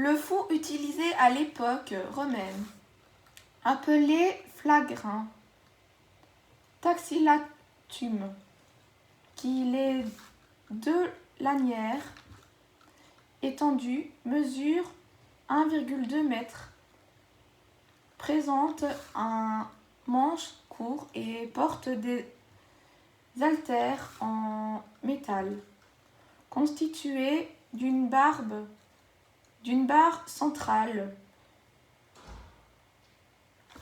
Le fou utilisé à l'époque romaine, appelé flagrin, taxillatum, qui les deux lanières étendues mesurent 1,2 m, présente un manche court et porte des haltères en métal, constitués d'une barre centrale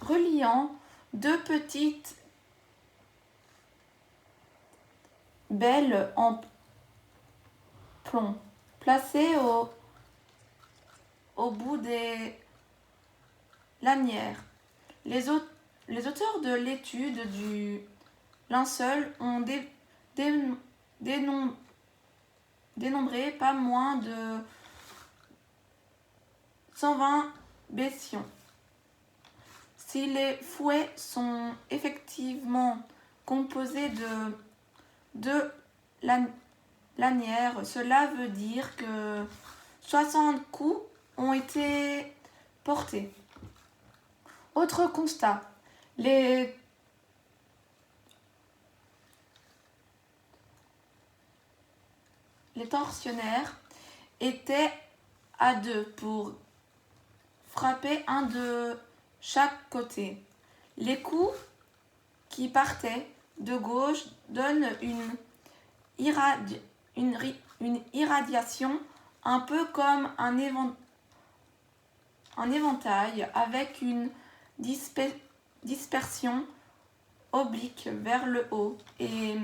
reliant deux petites belles en plomb placées au bout des lanières. Les auteurs de l'étude du linceul ont dénombré pas moins de 120 bestiaux. Si les fouets sont effectivement composés de deux lanières, cela veut dire que 60 coups ont été portés. Autre constat, les tortionnaires étaient à deux pour frapper un de chaque côté. Les coups qui partaient de gauche donnent une irradiation un peu comme un éventail avec une dispersion oblique vers le haut et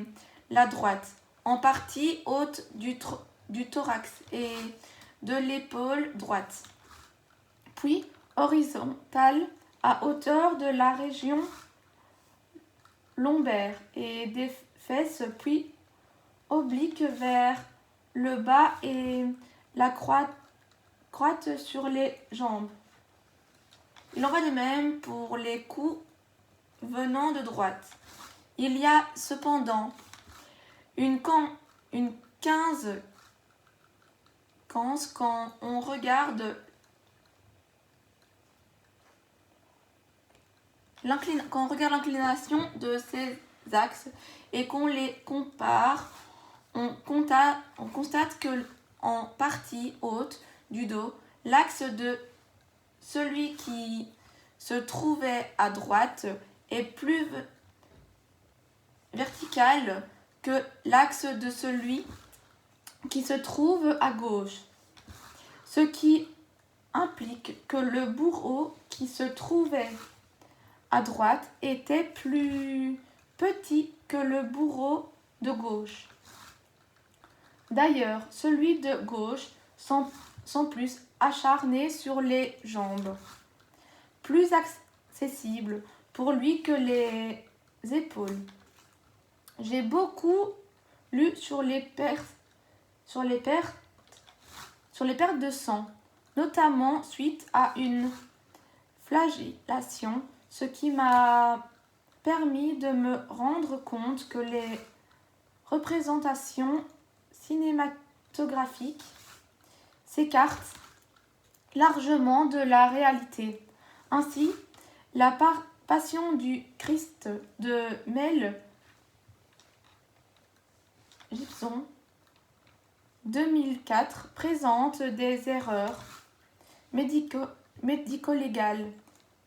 la droite, en partie haute du thorax et de l'épaule droite, puis horizontale à hauteur de la région lombaire et des fesses, puis oblique vers le bas et la croîte sur les jambes. Il en va de même pour les coups venant de droite. Il y a cependant une 15 quand on regarde l'inclination de ces axes et qu'on les compare, on constate que en partie haute du dos, l'axe de celui qui se trouvait à droite est plus vertical que l'axe de celui qui se trouve à gauche, ce qui implique que le bourreau qui se trouvait à droite était plus petit que le bourreau de gauche. D'ailleurs, celui de gauche semble plus acharné sur les jambes, plus accessible pour lui que les épaules. J'ai beaucoup lu sur les pertes de sang, notamment suite à une flagellation, ce qui m'a permis de me rendre compte que les représentations cinématographiques s'écartent largement de la réalité. Ainsi, la Passion du Christ de Mel Gibson 2004 présente des erreurs médico-légales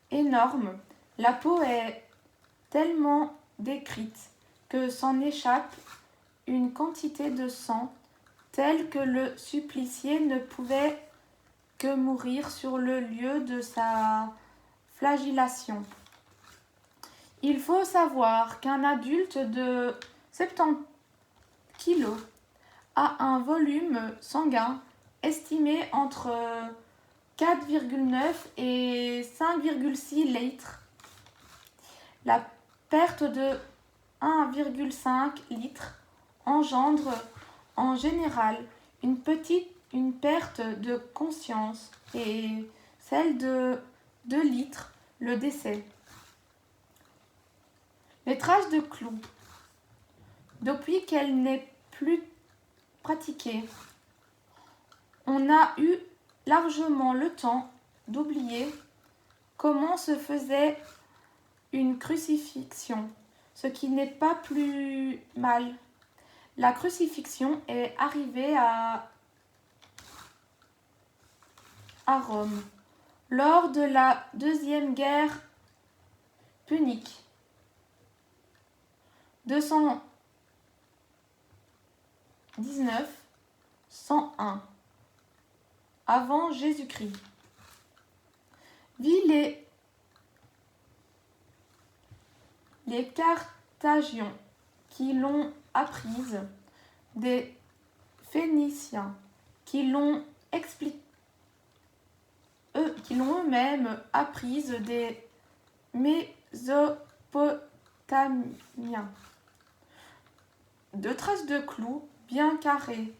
énormes. La peau est tellement décrite que s'en échappe une quantité de sang telle que le supplicié ne pouvait que mourir sur le lieu de sa flagellation. Il faut savoir qu'un adulte de 70 kg a un volume sanguin estimé entre 4,9 et 5,6 litres. La perte de 1,5 litre engendre en général une perte de conscience et celle de 2 litres le décès. Les traces de clous. Depuis qu'elle n'est plus pratiquée, on a eu largement le temps d'oublier comment se faisait une crucifixion, ce qui n'est pas plus mal. La crucifixion est arrivée à Rome lors de la Deuxième Guerre punique. 219-101 avant Jésus-Christ. Les Carthaginiens qui l'ont apprise, des Phéniciens qui l'ont eux-mêmes apprise, des Mésopotamiens. Deux traces de clous bien carrées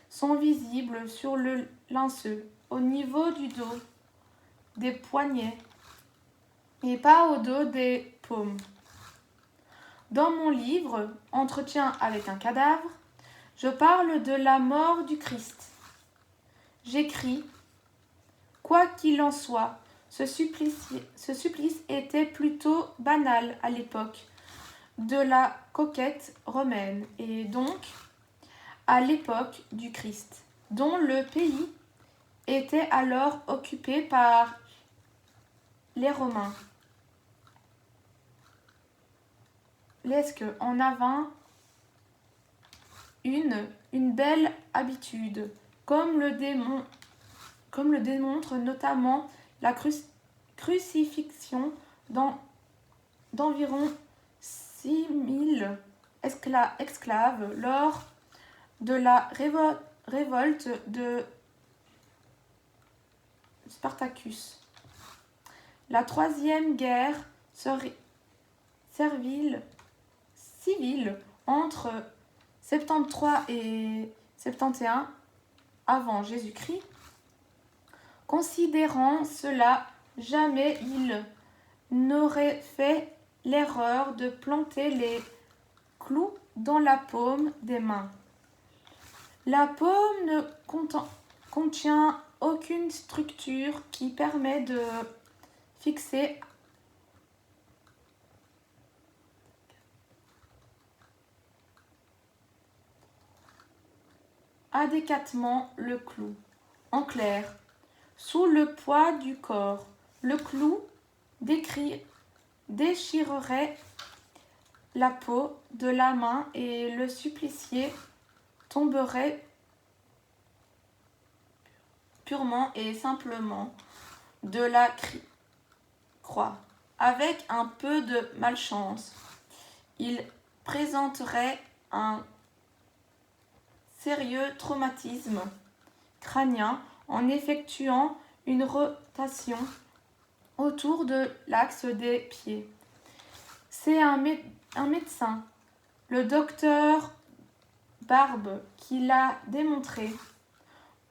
sont visibles sur le linceul, au niveau du dos, des poignets, et pas au dos des paumes. Dans mon livre « Entretien avec un cadavre », je parle de la mort du Christ. J'écris « Quoi qu'il en soit, ce supplice était plutôt banal à l'époque de la conquête romaine et donc à l'époque du Christ, dont le pays était alors occupé par les Romains. Lesque en avait une belle habitude, comme le démontre notamment la crucifixion d'environ 6000 esclaves lors de la révolte de Spartacus. La troisième guerre civile entre 73 et 71 avant Jésus-Christ. Considérant cela, jamais il n'aurait fait l'erreur de planter les clous dans la paume des mains. La paume ne contient aucune structure qui permet de fixer adéquatement le clou. En clair, sous le poids du corps, le clou déchirerait la peau de la main et le supplicié tomberait purement et simplement de la croix. Avec un peu de malchance, il présenterait un sérieux traumatisme crânien en effectuant une rotation autour de l'axe des pieds. C'est un médecin, le docteur Barbe, qui l'a démontré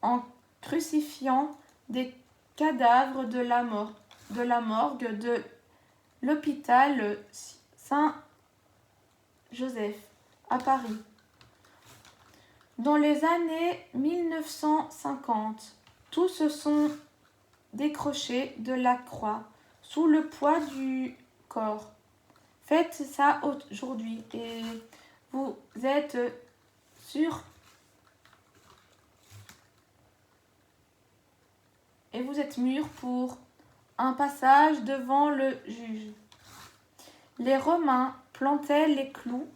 en crucifiant des cadavres de la morgue de l'hôpital Saint-Joseph à Paris. Dans les années 1950, tous se sont décrochés de la croix sous le poids du corps. Faites ça aujourd'hui et vous êtes sûr et vous êtes mûrs pour un passage devant le juge. Les Romains plantaient les clous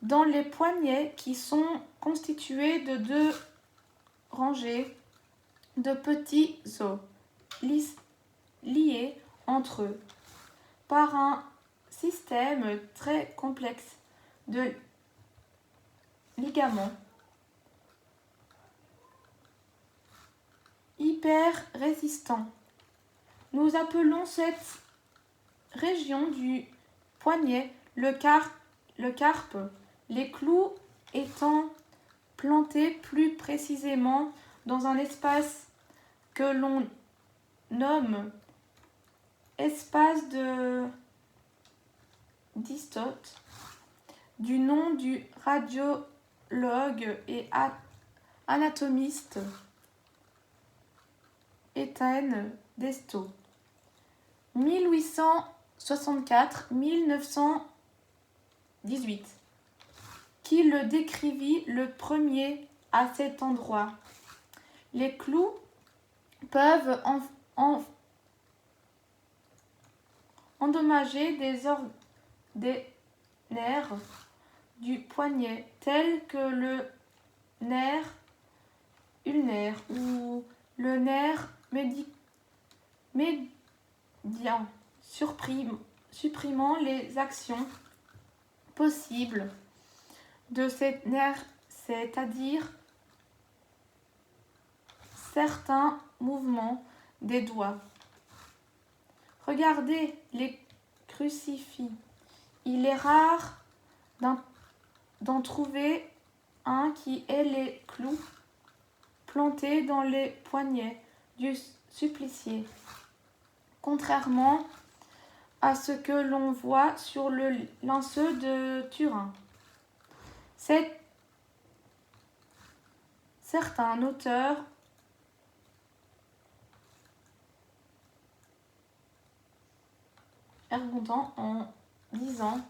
dans les poignets qui sont constitués de deux rangées de petits os liés entre eux par un système très complexe de ligaments hyper résistants. Nous appelons cette région du poignet le carpe, les clous étant plantés plus précisément dans un espace que l'on nomme espace de Distote, du nom du radiologue et anatomiste Étienne Destaut. 1864-1918, qui le décrivit le premier à cet endroit. Les clous peuvent endommager des nerfs du poignet, tels que le nerf ulnaire ou le nerf médian, supprimant les actions possibles de ces nerfs, c'est-à-dire certains mouvements des doigts. Regardez les crucifix. Il est rare d'en trouver un qui ait les clous plantés dans les poignets du supplicié, contrairement à ce que l'on voit sur le linceul de Turin. Certains auteurs argumentent en disant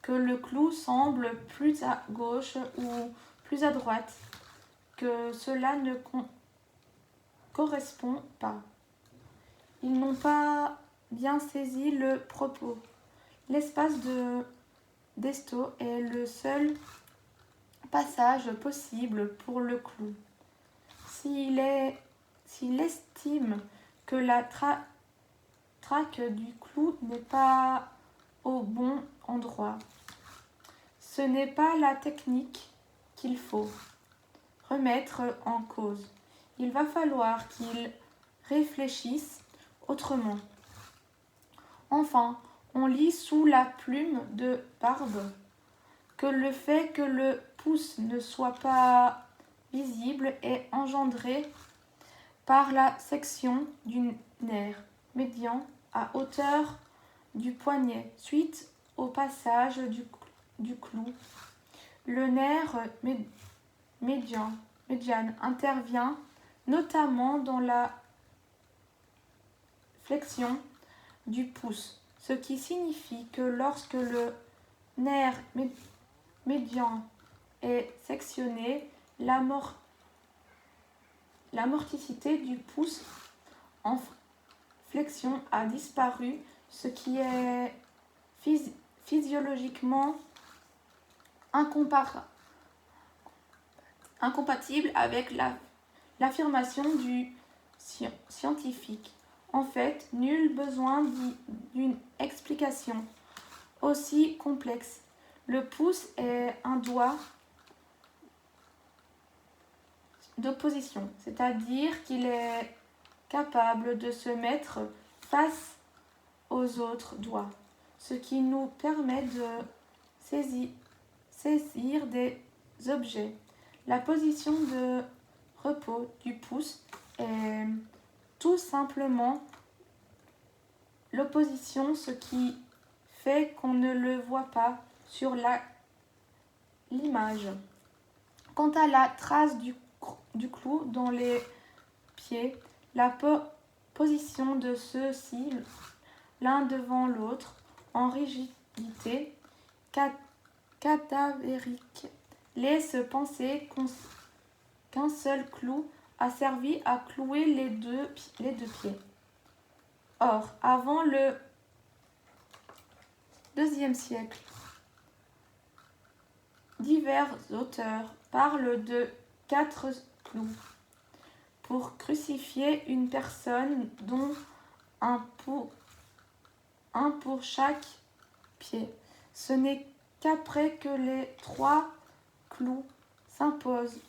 que le clou semble plus à gauche ou plus à droite, que cela ne correspond pas. Ils n'ont pas bien saisi le propos. L'espace de Destaut est le seul passage possible pour le clou. S'il estime que la traque du clou n'est pas au bon endroit, ce n'est pas la technique qu'il faut remettre en cause. Il va falloir qu'il réfléchisse autrement. Enfin, on lit sous la plume de Barbe que le fait que le pouce ne soit pas visible est engendré par la section du nerf médian à hauteur du poignet suite au passage du clou. Le nerf médian intervient notamment dans la flexion du pouce, ce qui signifie que lorsque le nerf médian est sectionné, l'amorticité du pouce en flexion a disparu, ce qui est physiologiquement incompatible avec l'affirmation du scientifique. En fait, nul besoin d'une explication aussi complexe. Le pouce est un doigt d'opposition, c'est-à-dire qu'il est capable de se mettre face aux autres doigts, ce qui nous permet de saisir des objets. La position de repos du pouce est tout simplement l'opposition, ce qui fait qu'on ne le voit pas sur l'image. Quant à la trace du clou dans les pieds, la position de ceux-ci, l'un devant l'autre, en rigidité cadavérique, laisse penser qu'un seul clou a servi à clouer les deux pieds. Or, avant le IIe siècle, divers auteurs parlent de 4 clous pour crucifier une personne, dont un pour chaque pied. Ce n'est qu'après que les 3 clous s'imposent.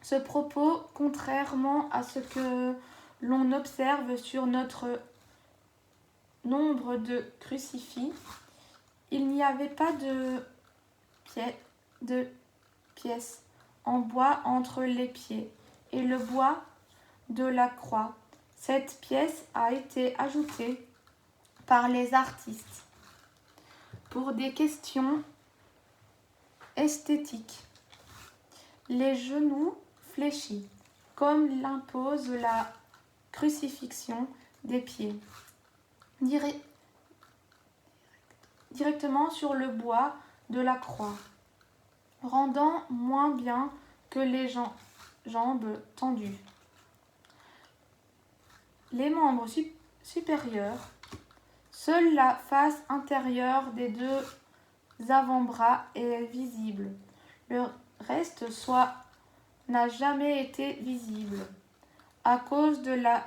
Ce propos, contrairement à ce que l'on observe sur notre nombre de crucifix, il n'y avait pas de pièces en bois entre les pieds et le bois de la croix. Cette pièce a été ajoutée par les artistes pour des questions esthétiques. Les genoux fléchis. comme l'impose la crucifixion des pieds, directement sur le bois de la croix, rendant moins bien que les jambes tendues. Les membres supérieurs, seule la face intérieure des deux avant-bras est visible. Le reste soit n'a jamais été visible à cause de la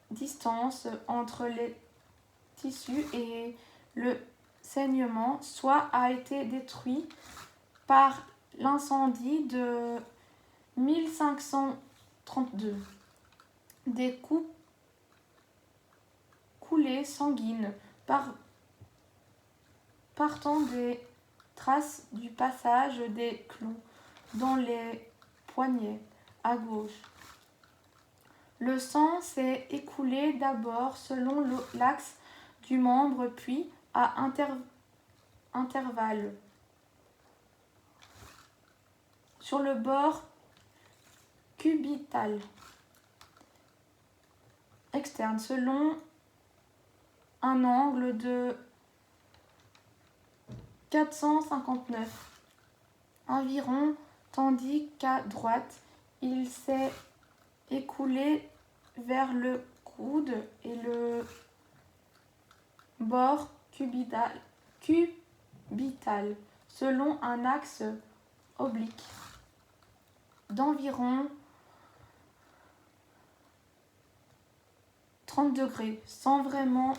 distance entre les tissus et le saignement, soit a été détruit par l'incendie de 1532. Des coulées sanguines partant des traces du passage des clous dans les poignets à gauche. Le sang s'est écoulé d'abord selon l'axe du membre, puis à intervalles sur le bord cubital externe selon un angle de 459 environ, tandis qu'à droite, il s'est écoulé vers le coude et le bord cubital selon un axe oblique d'environ 30 degrés, sans vraiment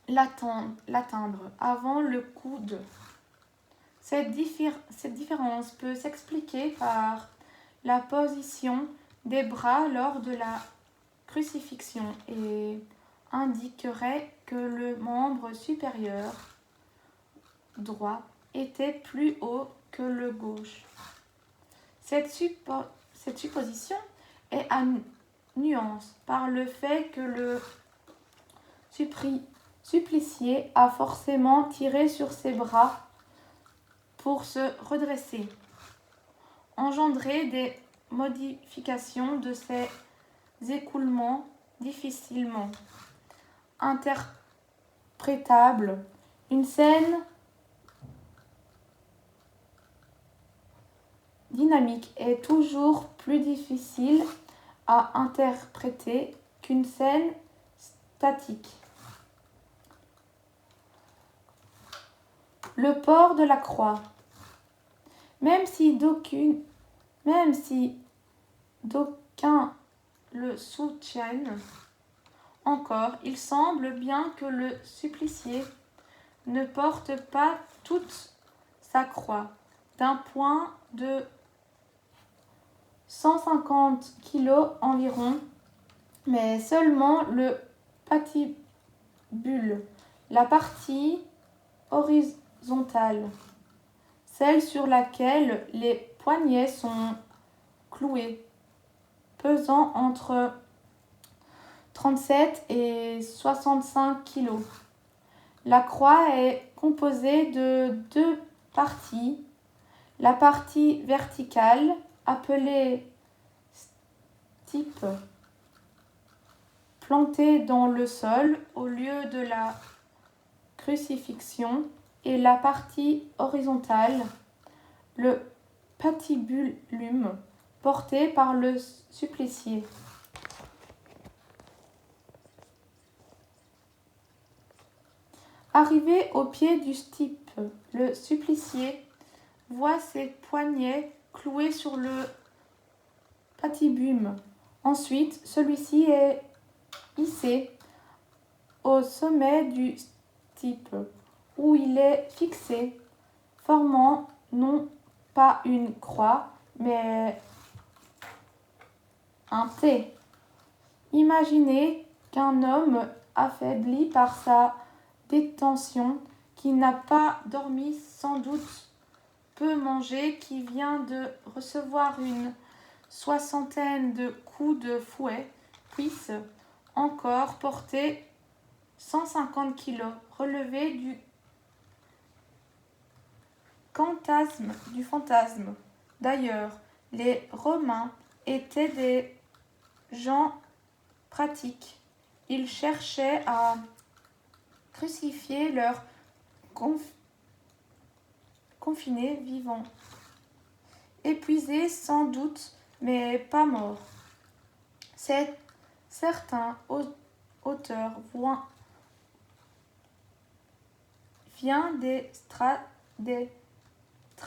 l'atteindre avant le coude. Cette différence peut s'expliquer par la position des bras lors de la crucifixion et indiquerait que le membre supérieur droit était plus haut que le gauche. Cette supposition est à nuance par le fait que le supplicié a forcément tiré sur ses bras pour se redresser, engendrer des modifications de ces écoulements difficilement interprétables. Une scène dynamique est toujours plus difficile à interpréter qu'une scène statique. Le port de la croix. Même si d'aucuns le soutiennent encore, il semble bien que le supplicié ne porte pas toute sa croix d'un poids de 150 kg environ, mais seulement le patibule, la partie horizontale, celle sur laquelle les poignets sont cloués, pesant entre 37 et 65 kg. La croix est composée de deux parties. La partie verticale, appelée stipe, plantée dans le sol au lieu de la crucifixion, et la partie horizontale, le patibulum, porté par le supplicié. Arrivé au pied du stipe, le supplicié voit ses poignets cloués sur le patibulum. Ensuite, celui-ci est hissé au sommet du stipe, où il est fixé, formant non pas une croix, mais un T. Imaginez qu'un homme affaibli par sa détention, qui n'a pas dormi sans doute, peu mangé, qui vient de recevoir une soixantaine de coups de fouet, puisse encore porter 150 kg, relevé du fantasme. D'ailleurs, Les Romains étaient des gens pratiques. Ils cherchaient à crucifier leurs confinés vivants, épuisés sans doute, mais pas morts. Certains auteurs vient des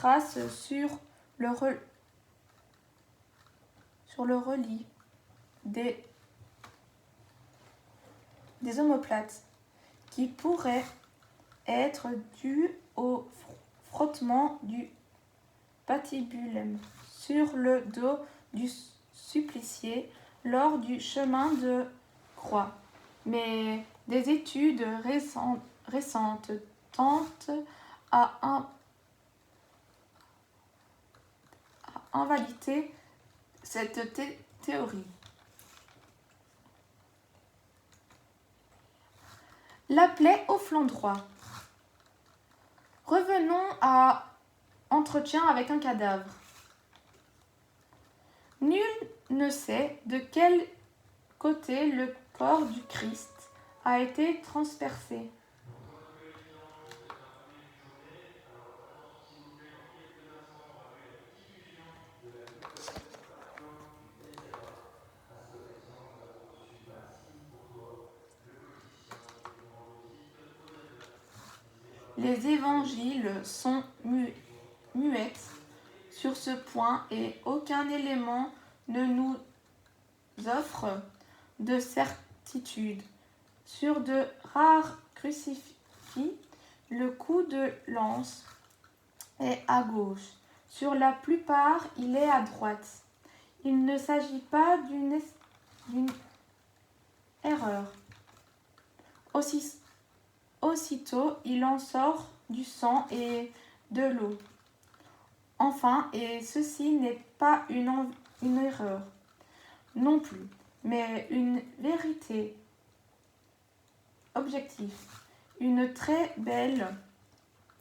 traces sur le relief des omoplates qui pourraient être dus au frottement du patibulum sur le dos du supplicié lors du chemin de croix. Mais des études récentes tentent à invalider cette théorie. La plaie au flanc droit. Revenons à entretien avec un cadavre. Nul ne sait de quel côté le corps du Christ a été transpercé. Les évangiles sont muettes sur ce point et aucun élément ne nous offre de certitude. Sur de rares crucifix, le coup de lance est à gauche. Sur la plupart, il est à droite. Il ne s'agit pas d'une erreur. Aussitôt, il en sort du sang et de l'eau. Enfin, et ceci n'est pas une erreur non plus, mais une vérité objective, une très belle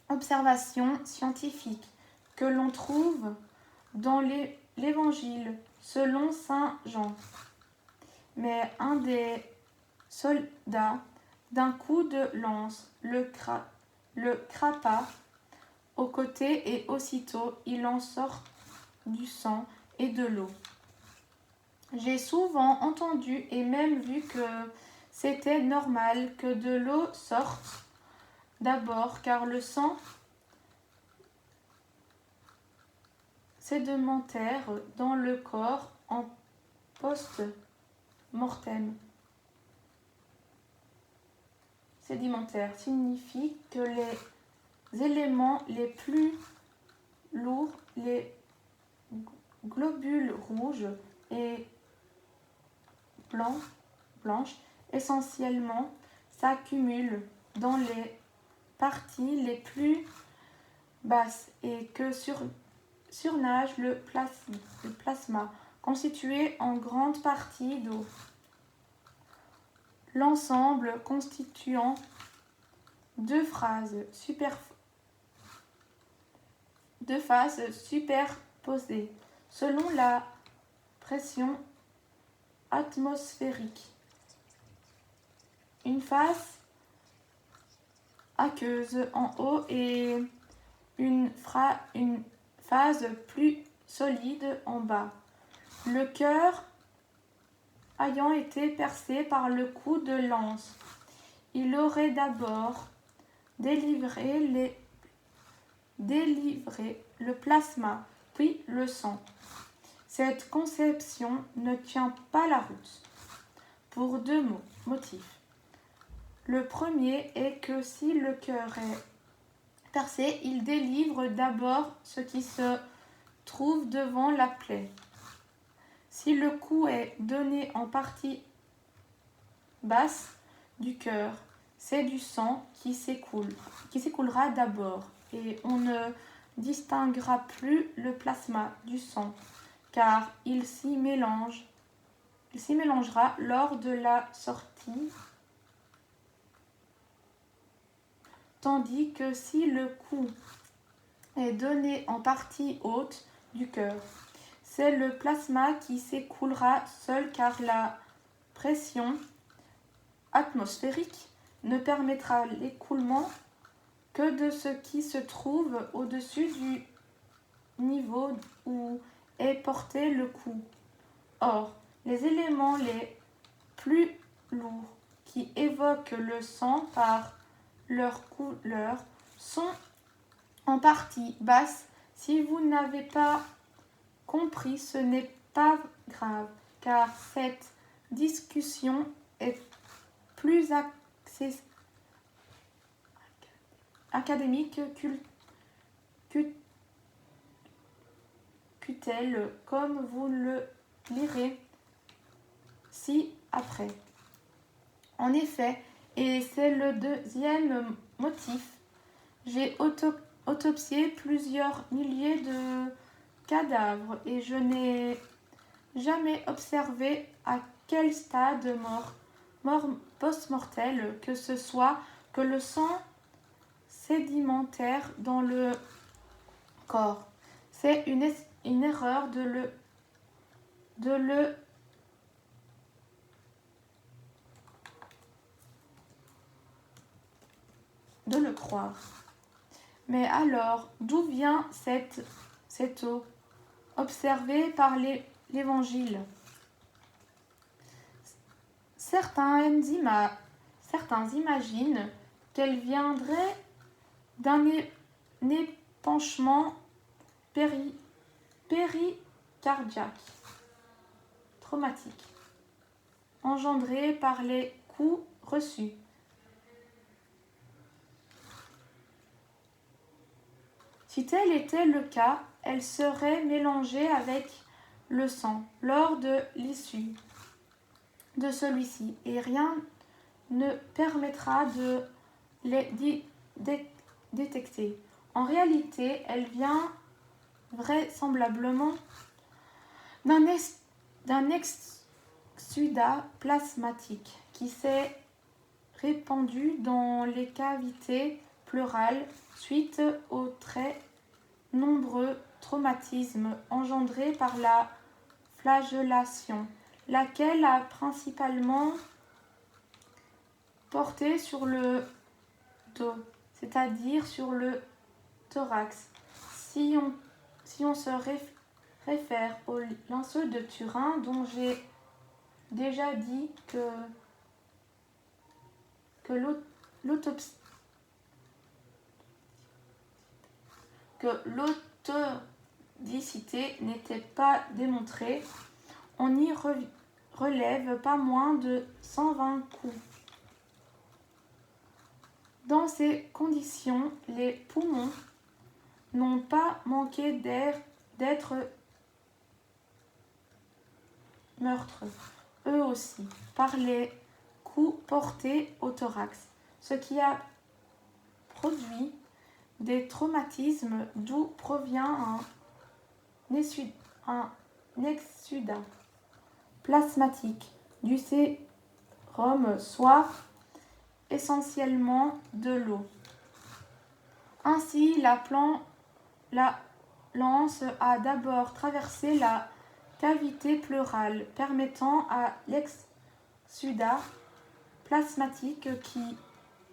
observation scientifique que l'on trouve dans l'Évangile selon saint Jean. Mais un des soldats, d'un coup de lance, le crapa au côté et aussitôt il en sort du sang et de l'eau. J'ai souvent entendu et même vu que c'était normal que de l'eau sorte d'abord car le sang sédimentaire dans le corps en post-mortem. Sédimentaire signifie que les éléments les plus lourds, les globules rouges et blanches, essentiellement, s'accumulent dans les parties les plus basses et que surnage le plasma, constitué en grande partie d'eau. L'ensemble constituant deux phases superposées selon la pression atmosphérique. Une phase aqueuse en haut et une phase plus solide en bas. Le cœur ayant été percé par le coup de lance, il aurait d'abord délivré le plasma, puis le sang. Cette conception ne tient pas la route, pour deux motifs. Le premier est que si le cœur est percé, il délivre d'abord ce qui se trouve devant la plaie. Si le coup est donné en partie basse du cœur, c'est du sang qui s'écoulera d'abord, et on ne distinguera plus le plasma du sang, car il s'y mélangera lors de la sortie, tandis que si le coup est donné en partie haute du cœur, c'est le plasma qui s'écoulera seul car la pression atmosphérique ne permettra l'écoulement que de ce qui se trouve au-dessus du niveau où est porté le coup. Or, les éléments les plus lourds qui évoquent le sang par leur couleur sont en partie basses. Si vous n'avez pas compris, ce n'est pas grave, car cette discussion est plus académique qu'utile, comme vous le lirez ci-après. En effet, et c'est le deuxième motif, j'ai autopsié plusieurs milliers de cadavres et je n'ai jamais observé à quel stade mort post-mortel que ce soit que le sang sédimentaire dans le corps. C'est une erreur de le croire. Mais alors, d'où vient cette eau observée par l'Évangile? Certains imaginent qu'elle viendrait d'un épanchement péricardiaque traumatique engendré par les coups reçus. Si tel était le cas, elle serait mélangée avec le sang lors de l'issue de celui-ci et rien ne permettra de les détecter. En réalité, elle vient vraisemblablement d'un exsudat plasmatique qui s'est répandu dans les cavités pleurales suite aux très nombreux traumatismes engendrés par la flagellation, laquelle a principalement porté sur le dos, c'est-à-dire sur le thorax. Si on se réfère au linceul de Turin, dont j'ai déjà dit que l'autodicité n'était pas démontrée, on y relève pas moins de 120 coups. Dans ces conditions, les poumons n'ont pas manqué d'être meurtres, eux aussi, par les coups portés au thorax, ce qui a produit des traumatismes d'où provient un exsudat plasmatique du sérum, soit essentiellement de l'eau. Ainsi, la lance a d'abord traversé la cavité pleurale, permettant à l'exsudat plasmatique qui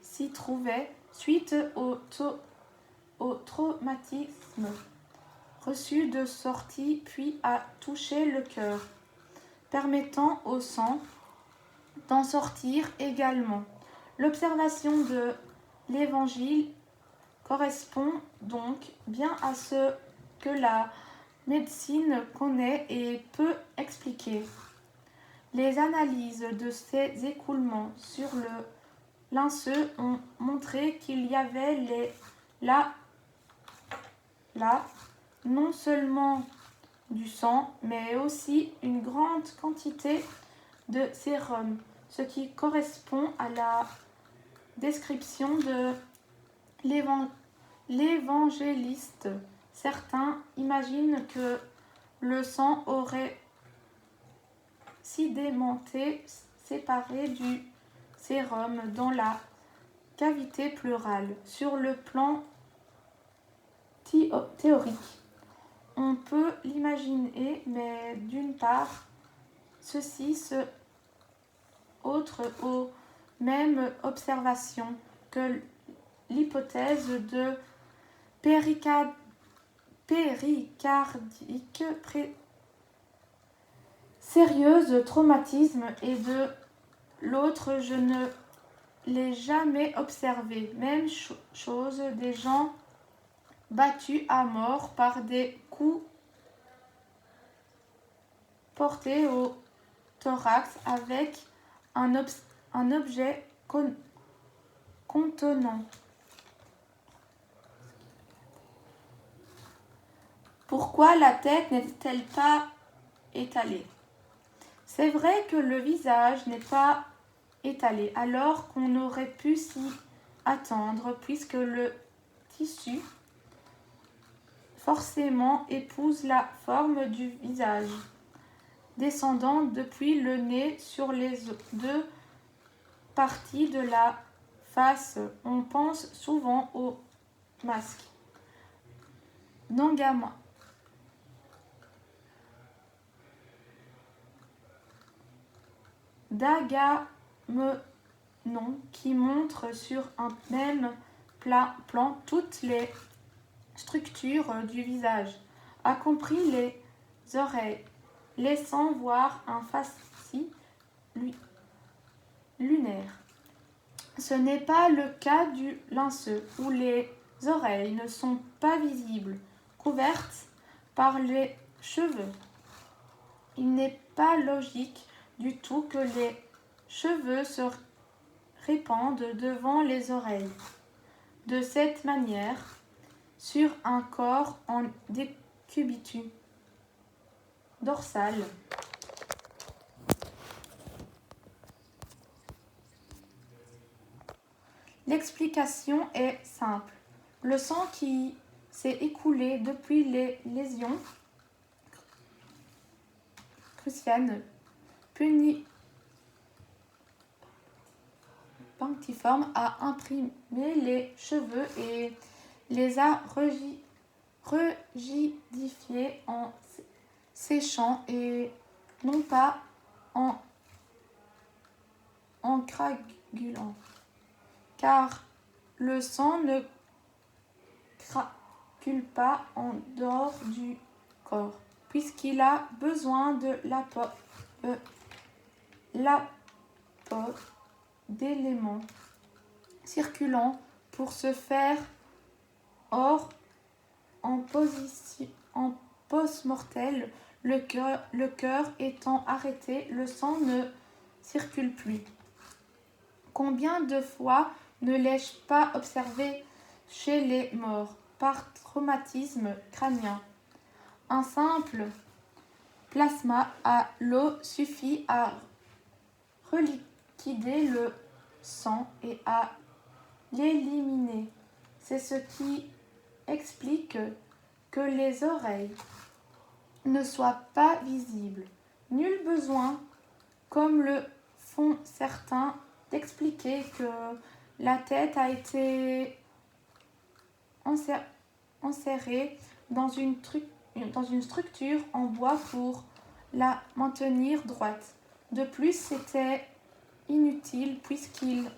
s'y trouvait suite au traumatisme reçu de sortie, puis a touché le cœur, permettant au sang d'en sortir également. L'observation de l'Évangile correspond donc bien à ce que la médecine connaît et peut expliquer. Les analyses de ces écoulements sur le linceux ont montré qu'il y avait là non seulement du sang, mais aussi une grande quantité de sérum, ce qui correspond à la description de l'évangéliste. Certains imaginent que le sang aurait sédimenté, séparé du sérum dans la cavité pleurale. Sur le plan théorique, on peut l'imaginer imaginer, mais d'une part, ceci se autre aux mêmes observations que l'hypothèse de péricardique sérieuse traumatisme et de l'autre je ne l'ai jamais observé. Même chose des gens battus à mort par des coups portés au thorax avec un objet contenant. Pourquoi la tête n'est-elle pas étalée? C'est vrai que le visage n'est pas étalé, alors qu'on aurait pu s'y attendre, puisque le tissu forcément épouse la forme du visage, descendant depuis le nez sur les deux parties de la face. On pense souvent au masque d'Agamemnon qui montre sur un même plan toutes les structures du visage, y compris les oreilles, laissant voir un facie lunaire. Ce n'est pas le cas du linceux, où les oreilles ne sont pas visibles, couvertes par les cheveux. Il n'est pas logique du tout que les cheveux se répandent devant les oreilles. De cette manière, sur un corps en décubitus dorsal, l'explication est simple. Le sang qui s'est écoulé depuis les lésions crucianes punctiformes a imprimé les cheveux et les a rigidifiés en séchant et non pas en coagulant. Car le sang ne coagule pas en dehors du corps, puisqu'il a besoin de l'apport d'éléments circulants pour se faire. Or, en post-mortel, le cœur étant arrêté, le sang ne circule plus. Combien de fois ne l'ai-je pas observé chez les morts par traumatisme crânien? Un simple plasma à l'eau suffit à reliquider le sang et à l'éliminer. C'est ce qui explique que les oreilles ne soient pas visibles. Nul besoin, comme le font certains, d'expliquer que la tête a été enserrée dans une structure en bois pour la maintenir droite. De plus, c'était inutile puisqu'il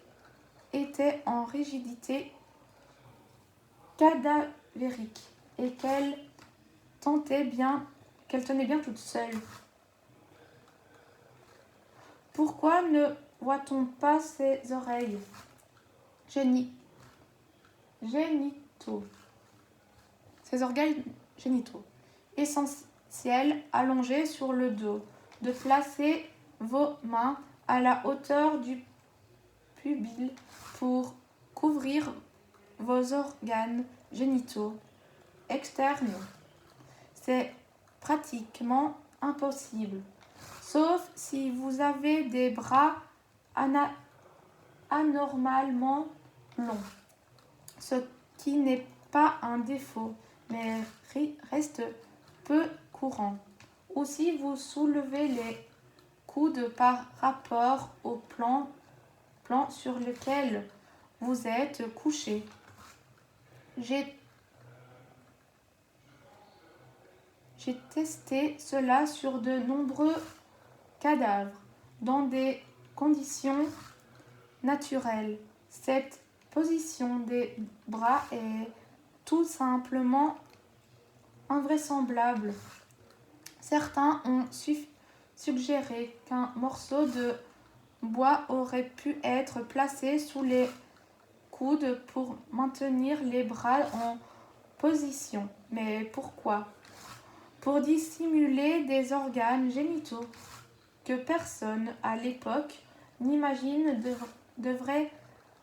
était en rigidité cadavérique et qu'elle tenait bien toute seule. Pourquoi ne voit-on pas ses oreilles génitaux, ses organes génitaux essentiels allongés sur le dos, de placer vos mains à la hauteur du pubile pour couvrir vos organes génitaux externes. C'est pratiquement impossible, sauf si vous avez des bras anormalement longs, ce qui n'est pas un défaut, mais reste peu courant. Ou si vous soulevez les coudes par rapport au plan sur lequel vous êtes couché. J'ai j'ai testé cela sur de nombreux cadavres dans des conditions naturelles. Cette position des bras est tout simplement invraisemblable. Certains ont suggéré qu'un morceau de bois aurait pu être placé sous les coudes pour maintenir les bras en position. Mais pourquoi? Pour dissimuler des organes génitaux que personne à l'époque n'imagine devrait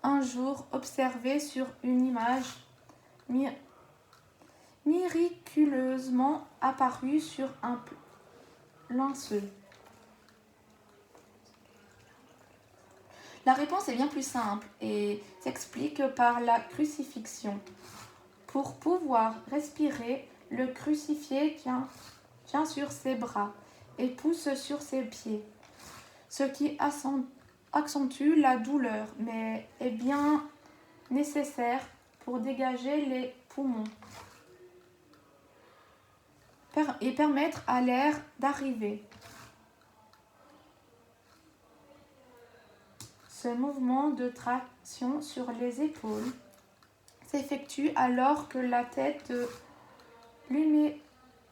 un jour observer sur une image miraculeusement apparue sur un linceul. La réponse est bien plus simple et s'explique par la crucifixion. Pour pouvoir respirer, le crucifié tient sur ses bras et pousse sur ses pieds, ce qui accentue la douleur, mais est bien nécessaire pour dégager les poumons et permettre à l'air d'arriver. Ce mouvement de traction sur les épaules s'effectue alors que la tête de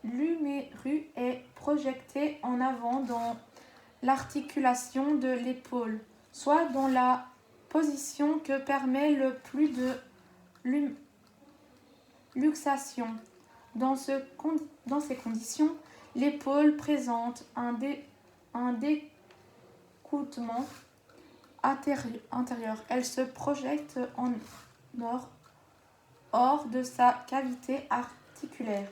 l'humérus est projetée en avant dans l'articulation de l'épaule, soit dans la position que permet le plus de luxation. Dans ces conditions, l'épaule présente un découtement intérieur. Elle se projette hors de sa cavité articulaire.